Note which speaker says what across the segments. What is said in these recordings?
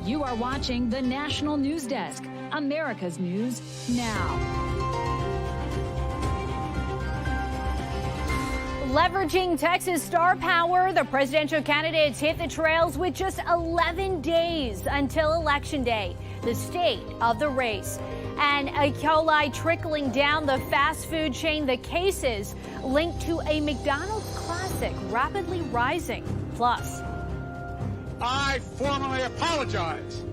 Speaker 1: You are watching the National News Desk, America's News Now.
Speaker 2: Leveraging Texas star power, the presidential candidates hit the trails with just 11 days until Election Day, the state of the race. And E. coli trickling down the fast food chain, the cases linked to a McDonald's classic rapidly rising. Plus,
Speaker 3: I formally apologize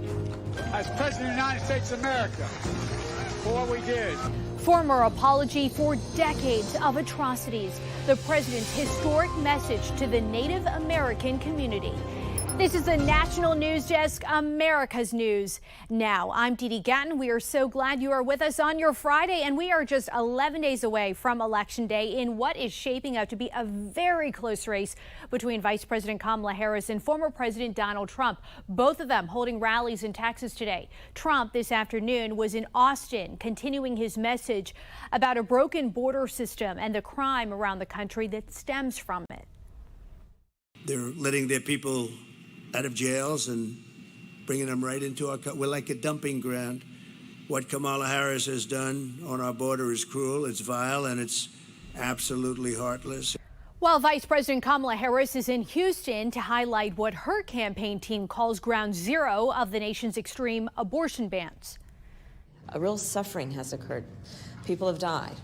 Speaker 3: as President of the United States of America for what we did.
Speaker 2: Former apology for decades of atrocities. The president's historic message to the Native American community. This is the National News Desk, America's News Now. I'm Dee Dee Gatton. We are so glad you are with us on your Friday, and we are just 11 days away from Election Day in what is shaping up to be a very close race between Vice President Kamala Harris and former President Donald Trump, both of them holding rallies in Texas today. Trump this afternoon was in Austin, continuing his message about a broken border system and the crime around the country that stems from it.
Speaker 4: They're letting their people out of jails and bringing them right into our country. We're like a dumping ground. What Kamala Harris has done on our border is cruel, it's vile, and it's absolutely heartless.
Speaker 2: While Vice President Kamala Harris is in Houston to highlight what her campaign team calls ground zero of the nation's extreme abortion bans.
Speaker 5: A real suffering has occurred. People have died.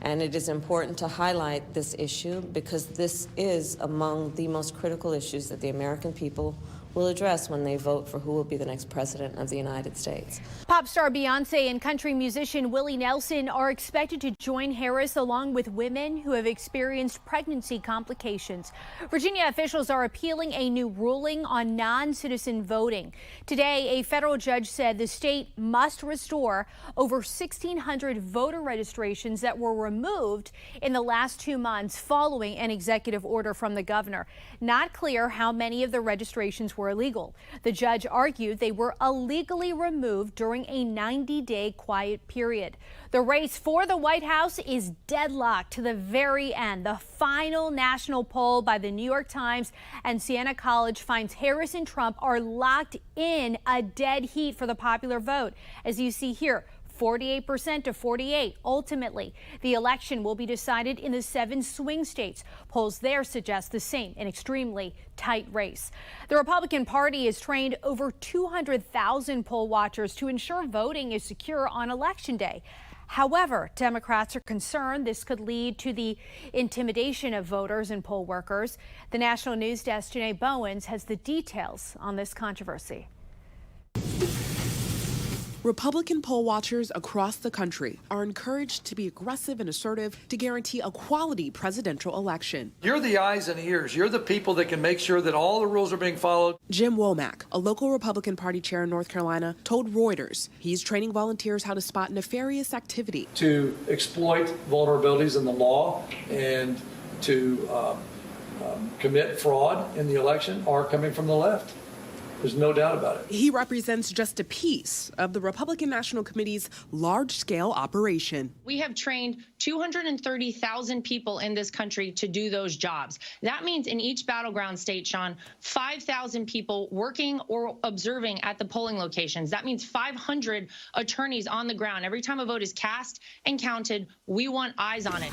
Speaker 5: And it is important to highlight this issue because this is among the most critical issues that the American people will address when they vote for who will be the next president of the United States.
Speaker 2: Pop star Beyonce and country musician Willie Nelson are expected to join Harris along with women who have experienced pregnancy complications. Virginia officials are appealing a new ruling on non-citizen voting. Today, a federal judge said the state must restore over 1,600 voter registrations that were removed in the last 2 months following an executive order from the governor. Not clear how many of the registrations were illegal. The judge argued they were illegally removed during a 90-day quiet period. The race for the White House is deadlocked to the very end. The final national poll by the New York Times and Siena College finds Harris and Trump are locked in a dead heat for the popular vote. As you see here, 48% to 48%. Ultimately, the election will be decided in the 7 swing states. Polls there suggest the same, an extremely tight race. The Republican Party has trained over 200,000 poll watchers to ensure voting is secure on Election Day. However, Democrats are concerned this could lead to the intimidation of voters and poll workers. The National News Desk, Janae Bowens, has the details on this controversy.
Speaker 6: Republican poll watchers across the country are encouraged to be aggressive and assertive to guarantee a quality presidential election.
Speaker 7: You're the eyes and ears. You're the people that can make sure that all the rules are being followed.
Speaker 6: Jim Womack, a local Republican Party chair in North Carolina, told Reuters he's training volunteers how to spot nefarious activity.
Speaker 7: To exploit vulnerabilities in the law and to commit fraud in the election are coming from the left. There's no doubt about it.
Speaker 6: He represents just a piece of the Republican National Committee's large-scale operation.
Speaker 8: We have trained 230,000 people in this country to do those jobs. That means in each battleground state, Sean, 5,000 people working or observing at the polling locations. That means 500 attorneys on the ground. Every time a vote is cast and counted, we want eyes on it.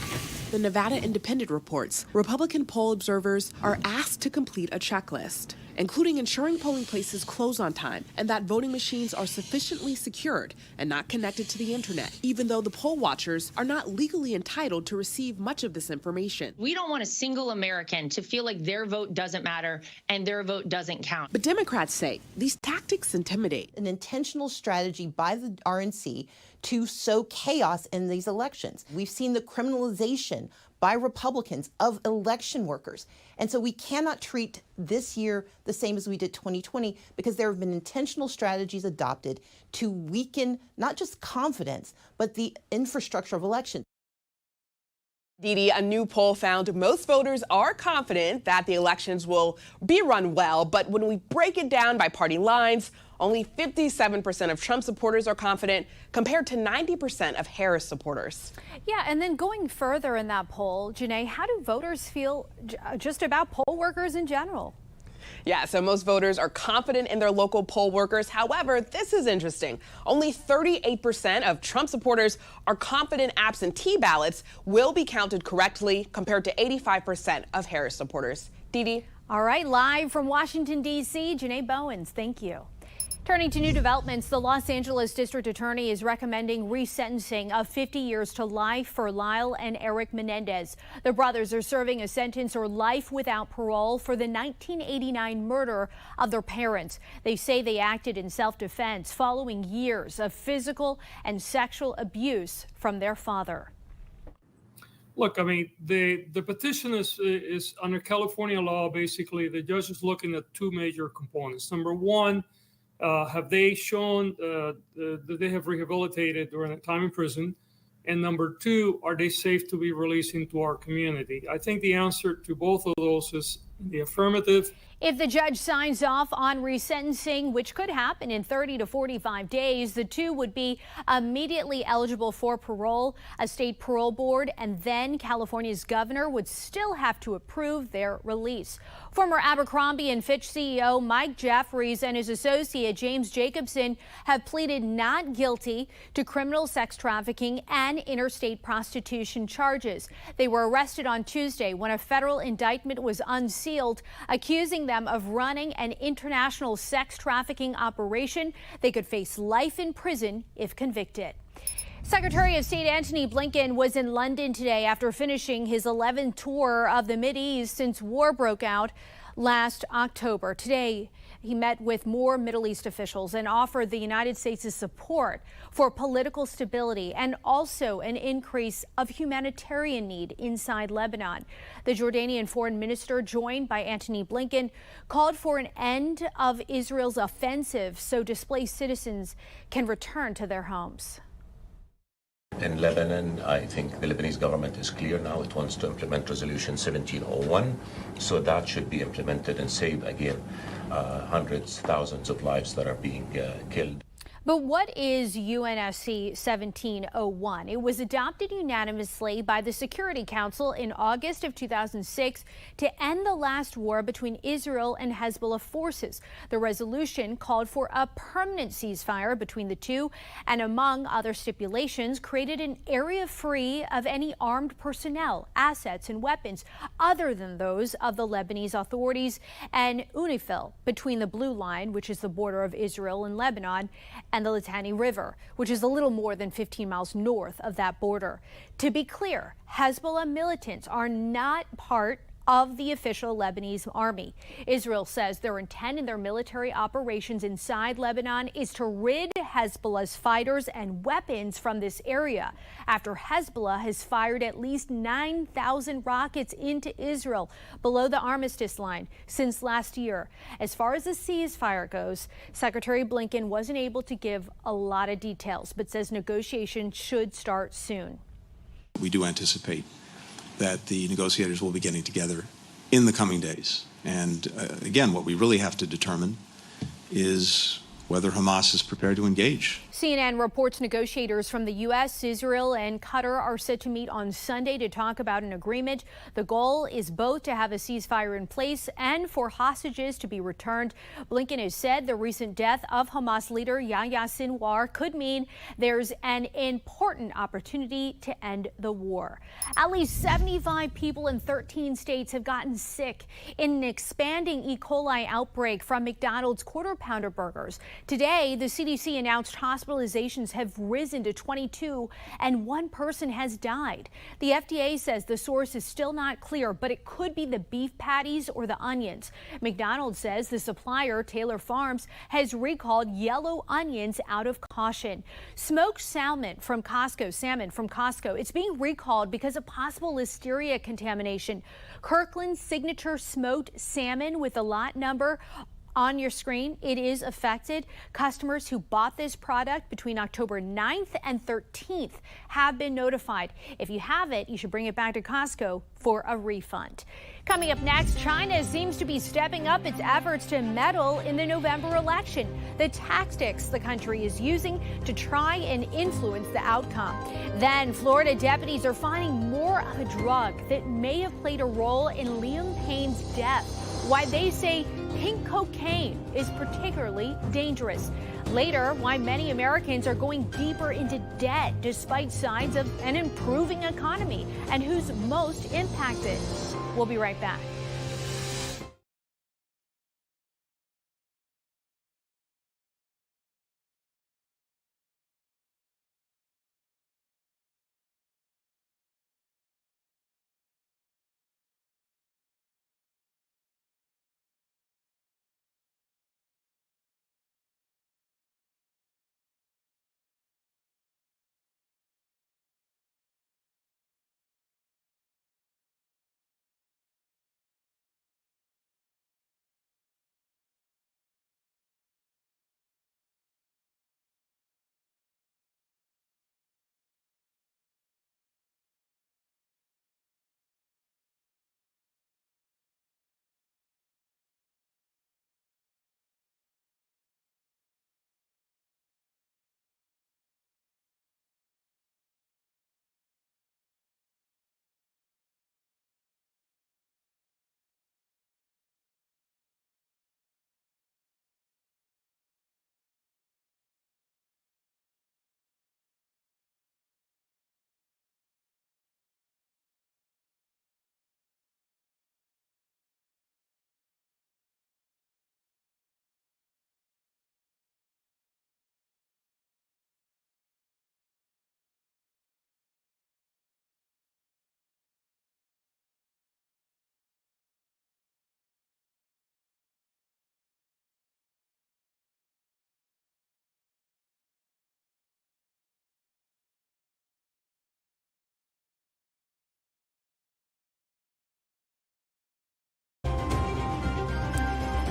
Speaker 6: The Nevada Independent reports Republican poll observers are asked to complete a checklist, including ensuring polling places close on time and that voting machines are sufficiently secured and not connected to the internet, even though the poll watchers are not legally entitled to receive much of this information.
Speaker 8: We don't want a single American to feel like their vote doesn't matter and their vote doesn't count.
Speaker 6: But Democrats say these tactics intimidate.
Speaker 9: An intentional strategy by the RNC to sow chaos in these elections. We've seen the criminalization by Republicans of election workers. And so we cannot treat this year the same as we did 2020 because there have been intentional strategies adopted to weaken not just confidence, but the infrastructure of elections.
Speaker 10: Dee Dee, a new poll found most voters are confident that the elections will be run well, but when we break it down by party lines, only 57% of Trump supporters are confident compared to 90% of Harris supporters.
Speaker 2: Yeah, and then going further in that poll, Janae, how do voters feel just about poll workers in general?
Speaker 10: Yeah, so most voters are confident in their local poll workers. However, this is interesting. Only 38% of Trump supporters are confident absentee ballots will be counted correctly, compared to 85% of Harris supporters. Dee Dee.
Speaker 2: All right, live from Washington, D.C., Janae Bowens, thank you. Turning to new developments, the Los Angeles District Attorney is recommending resentencing of 50 years to life for Lyle and Eric Menendez. The brothers are serving a sentence or life without parole for the 1989 murder of their parents. They say they acted in self-defense following years of physical and sexual abuse from their father.
Speaker 11: Look, I mean, the petition is under California law. Basically, the judge is looking at two major components. Number one, have they shown that they have rehabilitated during a time in prison? And number two, are they safe to be released into our community? I think the answer to both of those is the affirmative.
Speaker 2: If the judge signs off on resentencing, which could happen in 30 to 45 days, the two would be immediately eligible for parole. A state parole board and then California's governor would still have to approve their release. Former Abercrombie and Fitch CEO Mike Jeffries and his associate James Jacobson have pleaded not guilty to criminal sex trafficking and interstate prostitution charges. They were arrested on Tuesday when a federal indictment was unsealed, accusing them of running an international sex trafficking operation. They could face life in prison if convicted. Secretary of State Antony Blinken was in London today after finishing his 11th tour of the Mideast since war broke out last October. Today, he met with more Middle East officials and offered the United States' support for political stability and also an increase of humanitarian need inside Lebanon. The Jordanian foreign minister, joined by Antony Blinken, called for an end of Israel's offensive so displaced citizens can return to their homes.
Speaker 12: In Lebanon, I think the Lebanese government is clear now. It wants to implement Resolution 1701, so that should be implemented and save, again, hundreds, thousands of lives that are being killed.
Speaker 2: But what is UNSC 1701? It was adopted unanimously by the Security Council in August of 2006 to end the last war between Israel and Hezbollah forces. The resolution called for a permanent ceasefire between the two and, among other stipulations, created an area free of any armed personnel, assets, and weapons other than those of the Lebanese authorities and UNIFIL between the Blue Line, which is the border of Israel and Lebanon, and the Litani River, which is a little more than 15 miles north of that border. To be clear, Hezbollah militants are not part of the official Lebanese army. Israel says their intent in their military operations inside Lebanon is to rid Hezbollah's fighters and weapons from this area after Hezbollah has fired at least 9,000 rockets into Israel below the armistice line since last year. As far as the ceasefire goes, Secretary Blinken wasn't able to give a lot of details, but says negotiations should start soon.
Speaker 13: We do anticipate that the negotiators will be getting together in the coming days. And again, what we really have to determine is whether Hamas is prepared to engage.
Speaker 2: CNN reports negotiators from the U.S., Israel, and Qatar are set to meet on Sunday to talk about an agreement. The goal is both to have a ceasefire in place and for hostages to be returned. Blinken has said the recent death of Hamas leader Yahya Sinwar could mean there's an important opportunity to end the war. At least 75 people in 13 states have gotten sick in an expanding E. coli outbreak from McDonald's Quarter Pounder burgers. Today, the CDC announced hospitalizations have risen to 22 and one person has died. The FDA says the source is still not clear, but it could be the beef patties or the onions. McDonald's says the supplier, Taylor Farms, has recalled yellow onions out of caution. Smoked salmon from Costco, it's being recalled because of possible listeria contamination. Kirkland's signature smoked salmon with the lot number on your screen, it is affected. Customers who bought this product between October 9th and 13th have been notified. If you have it, you should bring it back to Costco for a refund. Coming up next, China seems to be stepping up its efforts to meddle in the November election. The tactics the country is using to try and influence the outcome. Then Florida deputies are finding more of a drug that may have played a role in Liam Payne's death. why they say pink cocaine is particularly dangerous. Later, why many Americans are going deeper into debt despite signs of an improving economy, and who's most impacted. We'll be right back.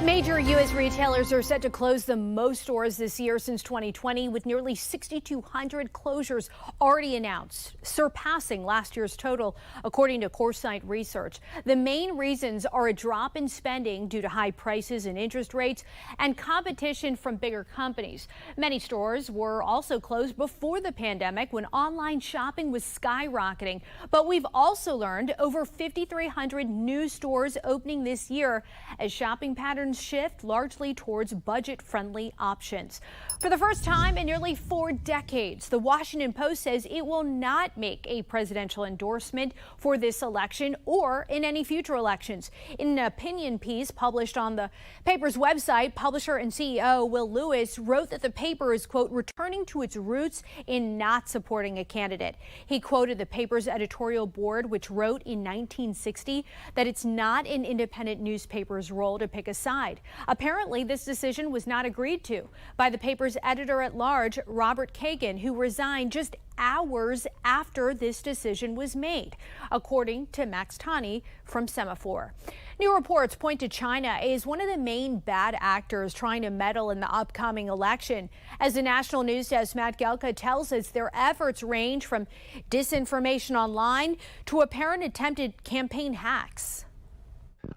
Speaker 2: Major U.S. retailers are set to close the most stores this year since 2020, with nearly 6,200 closures already announced, surpassing last year's total, according to Coresight Research. The main reasons are a drop in spending due to high prices and interest rates and competition from bigger companies. Many stores were also closed before the pandemic when online shopping was skyrocketing. But we've also learned over 5,300 new stores opening this year as shopping patterns shift largely towards budget-friendly options. For the first time in nearly 4 decades, the Washington Post says it will not make a presidential endorsement for this election or in any future elections. In an opinion piece published on the paper's website, publisher and CEO Will Lewis wrote that the paper is, quote, returning to its roots in not supporting a candidate. He quoted the paper's editorial board, which wrote in 1960 that it's not an independent newspaper's role to pick a side. Apparently, this decision was not agreed to by the paper's editor-at-large, Robert Kagan, who resigned just hours after this decision was made, according to Max Tani from Semaphore. New reports point to China as one of the main bad actors trying to meddle in the upcoming election. As the National News Desk Matt Gelka tells us, their efforts range from disinformation online to apparent attempted campaign hacks.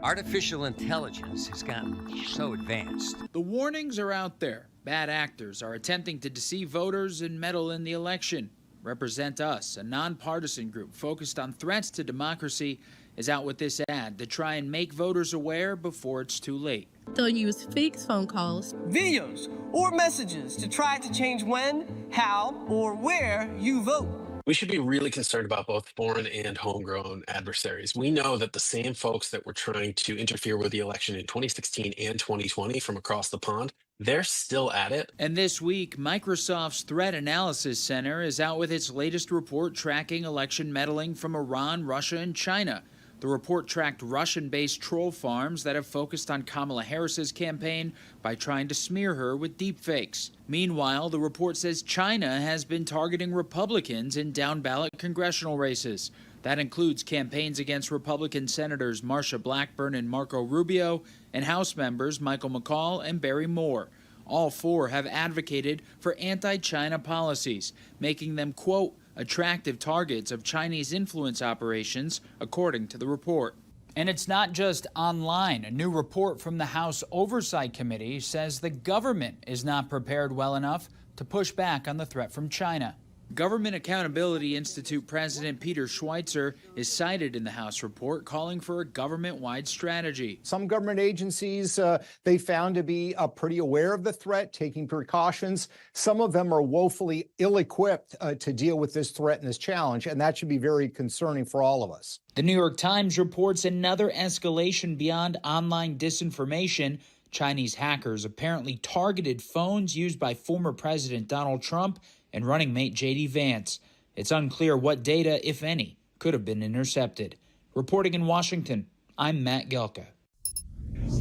Speaker 14: Artificial intelligence has gotten so advanced.
Speaker 15: The warnings are out there. Bad actors are attempting to deceive voters and meddle in the election. Represent Us, a nonpartisan group focused on threats to democracy, is out with this ad to try and make voters aware before it's too late.
Speaker 16: They'll use fake phone calls,
Speaker 17: videos, or messages to try to change when, how, or where you vote.
Speaker 18: We should be really concerned about both foreign and homegrown adversaries. We know that the same folks that were trying to interfere with the election in 2016 and 2020 from across the pond, they're still at it.
Speaker 15: And this week, Microsoft's Threat Analysis Center is out with its latest report tracking election meddling from Iran, Russia, and China. The report tracked Russian-based troll farms that have focused on Kamala Harris's campaign by trying to smear her with deepfakes. Meanwhile, the report says China has been targeting Republicans in down-ballot congressional races. That includes campaigns against Republican Senators Marsha Blackburn and Marco Rubio and House members Michael McCaul and Barry Moore. All four have advocated for anti-China policies, making them, quote, attractive targets of Chinese influence operations, according to the report. And it's not just online. A new report from the House Oversight Committee says the government is not prepared well enough to push back on the threat from China. Government Accountability Institute President Peter Schweitzer is cited in the House report, calling for a government-wide strategy.
Speaker 19: Some government agencies they found to be pretty aware of the threat, taking precautions. Some of them are woefully ill-equipped to deal with this threat and this challenge, and that should be very concerning for all of us.
Speaker 15: The New York Times reports another escalation beyond online disinformation. Chinese hackers apparently targeted phones used by former President Donald Trump and running mate J.D. Vance. It's unclear what data, if any, could have been intercepted. Reporting in Washington, I'm Matt Gelka.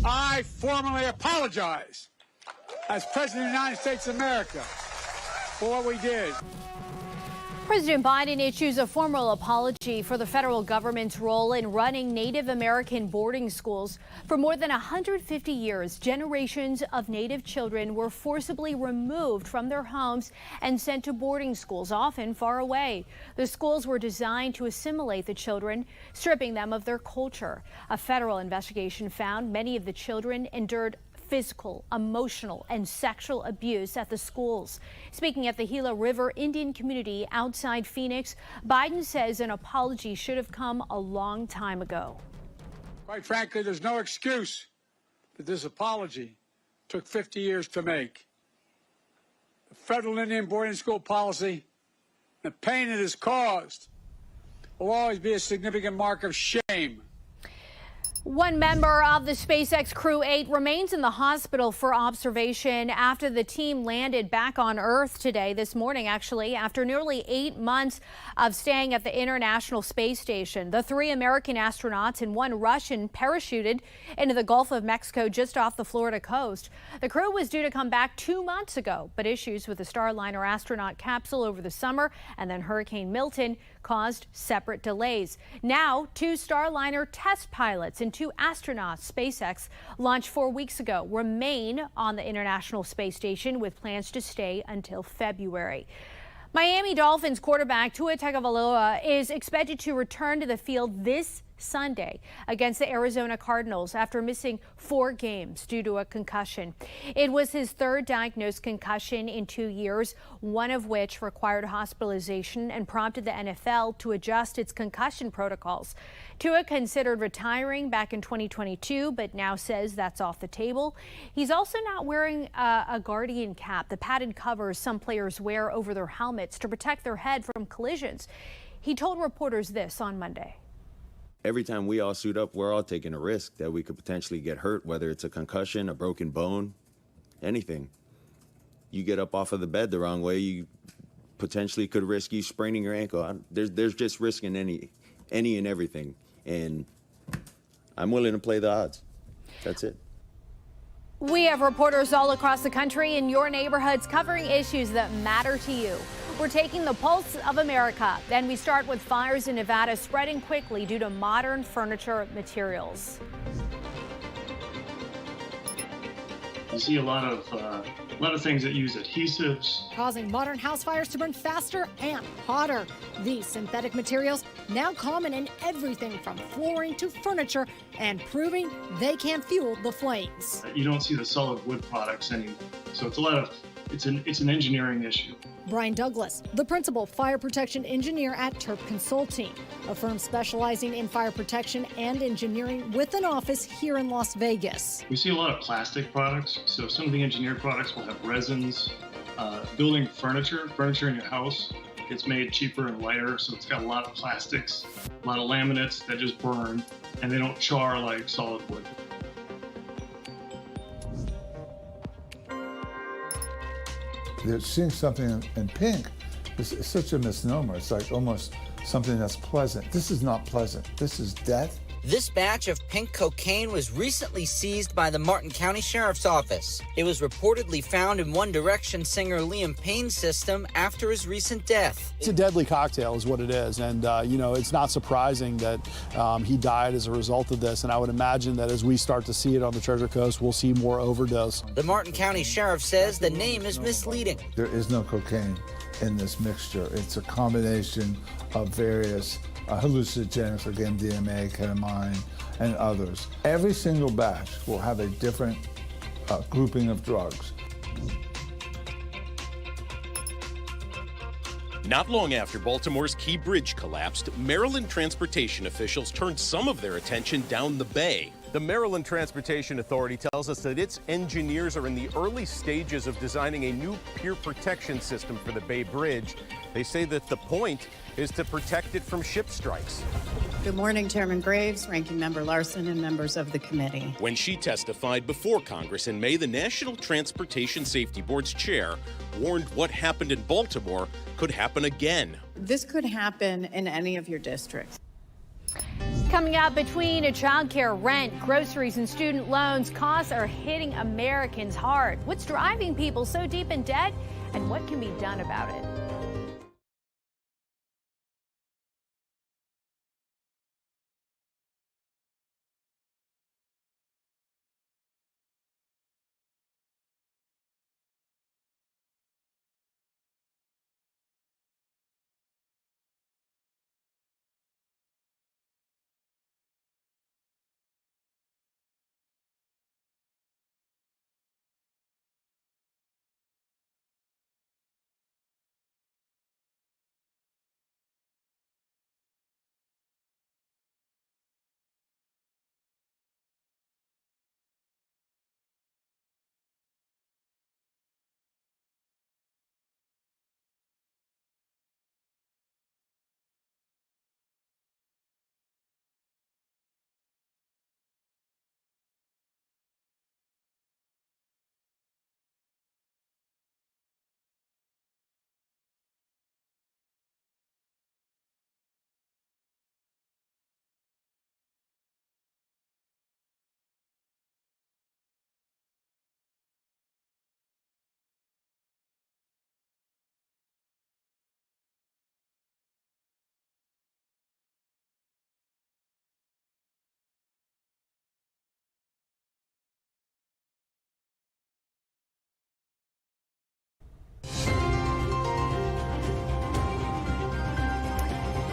Speaker 3: I formally apologize as President of the United States of America for what we did.
Speaker 2: President Biden issues a formal apology for the federal government's role in running Native American boarding schools. For more than 150 years, generations of Native children were forcibly removed from their homes and sent to boarding schools, often far away. The schools were designed to assimilate the children, stripping them of their culture. A federal investigation found many of the children endured physical, emotional, and sexual abuse at the schools. Speaking at the Gila River Indian community outside Phoenix, Biden says an apology should have come a long time ago.
Speaker 3: Quite frankly, there's no excuse that this apology took 50 years to make. The federal Indian boarding school policy, the pain it has caused, will always be a significant mark of shame.
Speaker 2: One member of the SpaceX Crew 8 remains in the hospital for observation after the team landed back on Earth this morning, after nearly 8 months of staying at the International Space Station. The 3 American astronauts and 1 Russian parachuted into the Gulf of Mexico just off the Florida coast. The crew was due to come back 2 months ago, but issues with the Starliner astronaut capsule over the summer and then Hurricane Milton caused separate delays. Now, 2 Starliner test pilots and 2 astronauts SpaceX launched 4 weeks ago remain on the International Space Station with plans to stay until February. Miami Dolphins quarterback Tua Tagovailoa is expected to return to the field this Sunday against the Arizona Cardinals after missing 4 games due to a concussion. It was his 3rd diagnosed concussion in 2 years, one of which required hospitalization and prompted the NFL to adjust its concussion protocols. Tua considered retiring back in 2022, but now says that's off the table. He's also not wearing a Guardian cap, the padded covers some players wear over their helmets to protect their head from collisions. He told reporters this on Monday.
Speaker 20: Every time we all suit up, we're all taking a risk that we could potentially get hurt, whether it's a concussion, a broken bone, anything. You get up off of the bed the wrong way, you potentially could risk you spraining your ankle. There's just risk in any and everything, and I'm willing to play the odds. That's it.
Speaker 2: We have reporters all across the country in your neighborhoods covering issues that matter to you. We're taking the pulse of America. Then we start with fires in Nevada spreading quickly due to modern furniture materials.
Speaker 21: You see a lot of things that use adhesives,
Speaker 22: causing modern house fires to burn faster and hotter. These synthetic materials now common in everything from flooring to furniture and proving they can fuel the flames.
Speaker 21: You don't see the solid wood products anymore, so it's an engineering issue.
Speaker 22: Brian Douglas, the principal fire protection engineer at Terp Consulting, a firm specializing in fire protection and engineering with an office here in Las Vegas.
Speaker 21: We see a lot of plastic products, so some of the engineered products will have resins. Building furniture in your house, it's made cheaper and lighter, so it's got a lot of plastics, a lot of laminates that just burn, and they don't char like solid wood.
Speaker 23: They're seeing something in pink. It's such a misnomer. It's like almost something that's pleasant. This is not pleasant. This is death.
Speaker 24: This batch of pink cocaine was recently seized by the Martin County Sheriff's Office. It was reportedly found in One Direction singer Liam Payne's system after his recent death.
Speaker 25: It's a deadly cocktail is what it is, and it's not surprising that he died as a result of this, and I would imagine that as we start to see it on the Treasure Coast, we'll see more overdose.
Speaker 24: The Martin County Sheriff says the name is misleading.
Speaker 23: There is no cocaine in this mixture. It's a combination of various hallucinogenics like MDMA, ketamine, and others. Every single batch will have a different grouping of drugs.
Speaker 1: Not long after Baltimore's Key Bridge collapsed, Maryland transportation officials turned some of their attention down the bay. The Maryland Transportation Authority tells us that its engineers are in the early stages of designing a new pier protection system for the Bay Bridge. They say that the point is to protect it from ship strikes.
Speaker 4: Good morning, Chairman Graves, Ranking Member Larson, and members of the committee.
Speaker 1: When she testified before Congress in May, the National Transportation Safety Board's chair warned what happened in Baltimore could happen again.
Speaker 4: This could happen in any of your districts.
Speaker 2: Coming up, between childcare, rent, groceries, and student loans, costs are hitting Americans hard. What's driving people so deep in debt, and what can be done about it?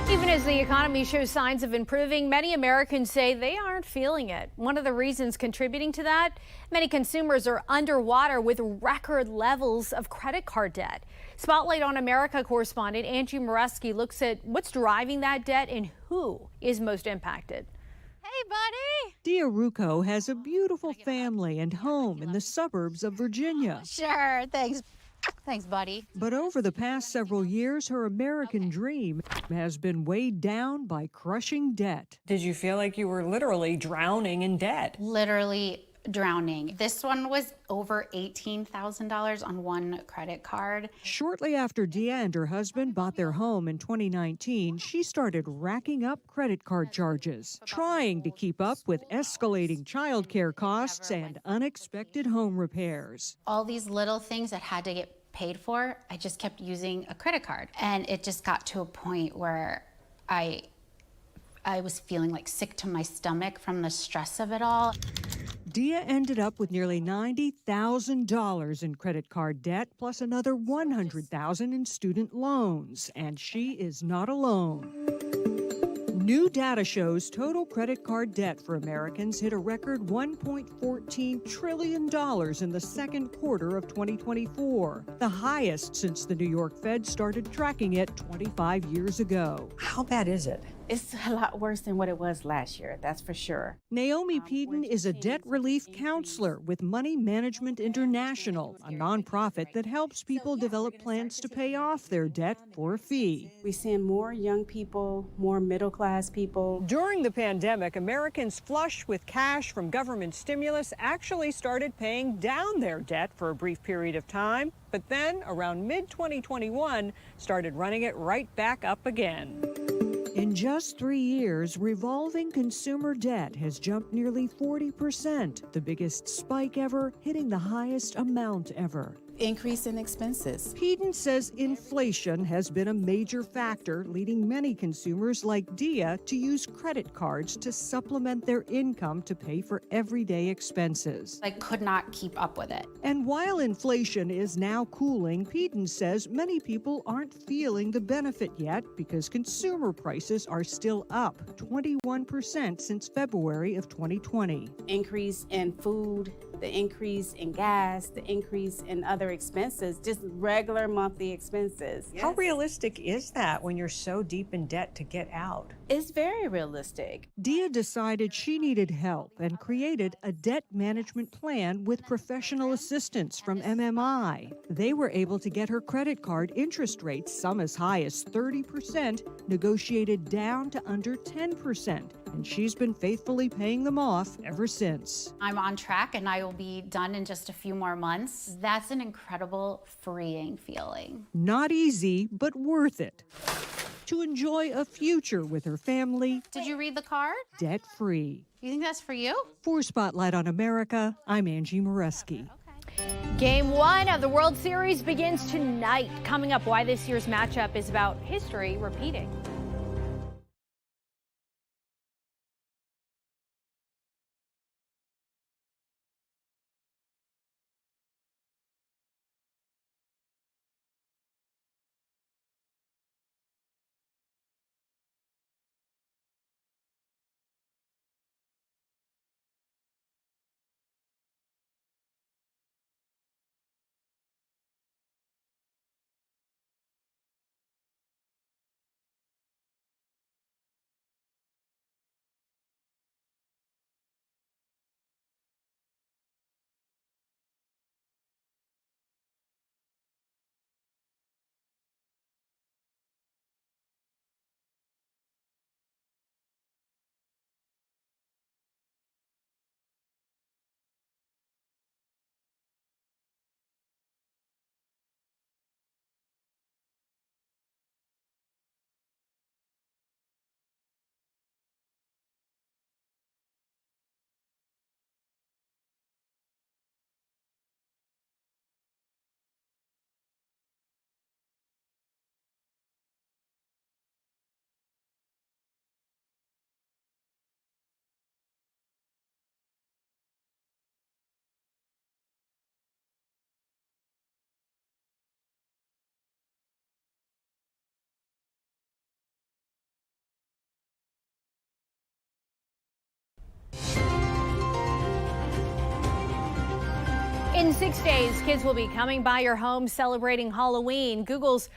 Speaker 2: Even as the economy shows signs of improving, many Americans say they aren't feeling it. One of the reasons contributing to that, many consumers are underwater with record levels of credit card debt. Spotlight on America correspondent Angie Moreski looks at what's driving that debt and who is most impacted.
Speaker 5: Hey, buddy.
Speaker 7: Dia Rucco has a beautiful family and home in the suburbs of Virginia.
Speaker 5: Sure, thanks. Thanks, buddy.
Speaker 7: But over the past several years, her American dream has been weighed down by crushing debt.
Speaker 8: Did you feel like you were literally drowning in debt?
Speaker 5: Literally drowning. This one was over $18,000 on one credit card.
Speaker 7: Shortly after Dia and her husband bought their home in 2019, she started racking up credit card charges, trying to keep up with escalating childcare costs and unexpected home repairs.
Speaker 5: All these little things that had to get paid for, I just kept using a credit card. And it just got to a point where I was feeling like sick to my stomach from the stress of it all.
Speaker 7: Dia ended up with nearly $90,000 in credit card debt, plus another $100,000 in student loans, and she is not alone. New data shows total credit card debt for Americans hit a record $1.14 trillion in the second quarter of 2024, the highest since the New York Fed started tracking it 25 years ago.
Speaker 8: How bad is it?
Speaker 26: It's a lot worse than what it was last year, that's for sure.
Speaker 7: Naomi Peden is a debt relief counselor with Money Management International, a nonprofit that helps people develop plans to pay off their debt for a fee.
Speaker 26: We're seeing more young people, more middle-class people.
Speaker 7: During the pandemic, Americans flush with cash from government stimulus actually started paying down their debt for a brief period of time, but then around mid-2021 started running it right back up again. In just 3 years, revolving consumer debt has jumped nearly 40%, the biggest spike ever, hitting the highest amount ever.
Speaker 26: Increase in expenses.
Speaker 7: Peden says inflation has been a major factor, leading many consumers like Dia to use credit cards to supplement their income to pay for everyday expenses.
Speaker 5: I could not keep up with it.
Speaker 7: And while inflation is now cooling, Peden says many people aren't feeling the benefit yet because consumer prices are still up 21% since February of 2020.
Speaker 26: Increase in food, the increase in gas, the increase in other other expenses, just regular monthly expenses.
Speaker 8: How realistic is that when you're so deep in debt to get out?
Speaker 26: It's very realistic.
Speaker 7: Dia decided she needed help and created a debt management plan with professional assistance from MMI. They were able to get her credit card interest rates, some as high as 30%, negotiated down to under 10%. And she's been faithfully paying them off ever since.
Speaker 5: I'm on track and I will be done in just a few more months. That's an incredible, freeing feeling.
Speaker 7: Not easy, but worth it. To enjoy a future with her family.
Speaker 5: Did you read the card?
Speaker 7: Debt-free.
Speaker 5: You think that's for you?
Speaker 7: For Spotlight on America, I'm Angie Moreski.
Speaker 2: Game 1 of the World Series begins tonight. Coming up, why this year's matchup is about history repeating. In 6 days, kids will be coming by your home celebrating Halloween. Google's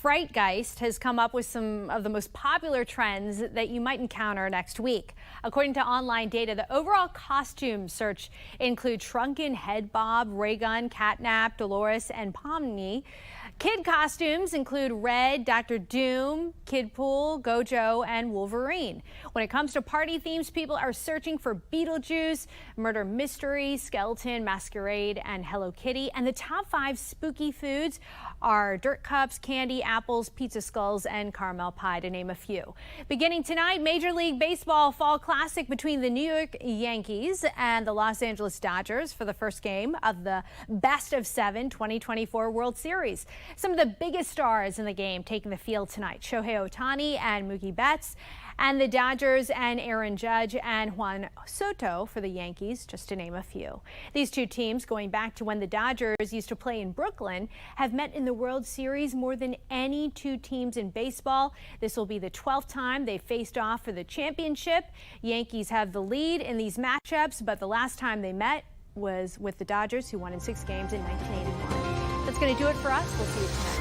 Speaker 2: Frightgeist has come up with some of the most popular trends that you might encounter next week. According to online data, the overall costume search include shrunken head bob, ray gun, catnap, Dolores, and Pomni. Kid costumes include Red, Dr. Doom, Kidpool, Gojo, and Wolverine. When it comes to party themes, people are searching for Beetlejuice, Murder Mystery, Skeleton, Masquerade, and Hello Kitty. And the top 5 spooky foods are dirt cups, candy, apples, pizza skulls, and caramel pie, to name a few. Beginning tonight, Major League Baseball Fall Classic between the New York Yankees and the Los Angeles Dodgers for the first game of the Best of 7 2024 World Series. Some of the biggest stars in the game taking the field tonight: Shohei Ohtani and Mookie Betts, and the Dodgers and Aaron Judge and Juan Soto for the Yankees, just to name a few. These two teams, going back to when the Dodgers used to play in Brooklyn, have met in the World Series more than any two teams in baseball. This will be the 12th time they faced off for the championship. Yankees have the lead in these matchups, but the last time they met was with the Dodgers, who won in 6 games in 1981. That's going to do it for us. We'll see you tonight.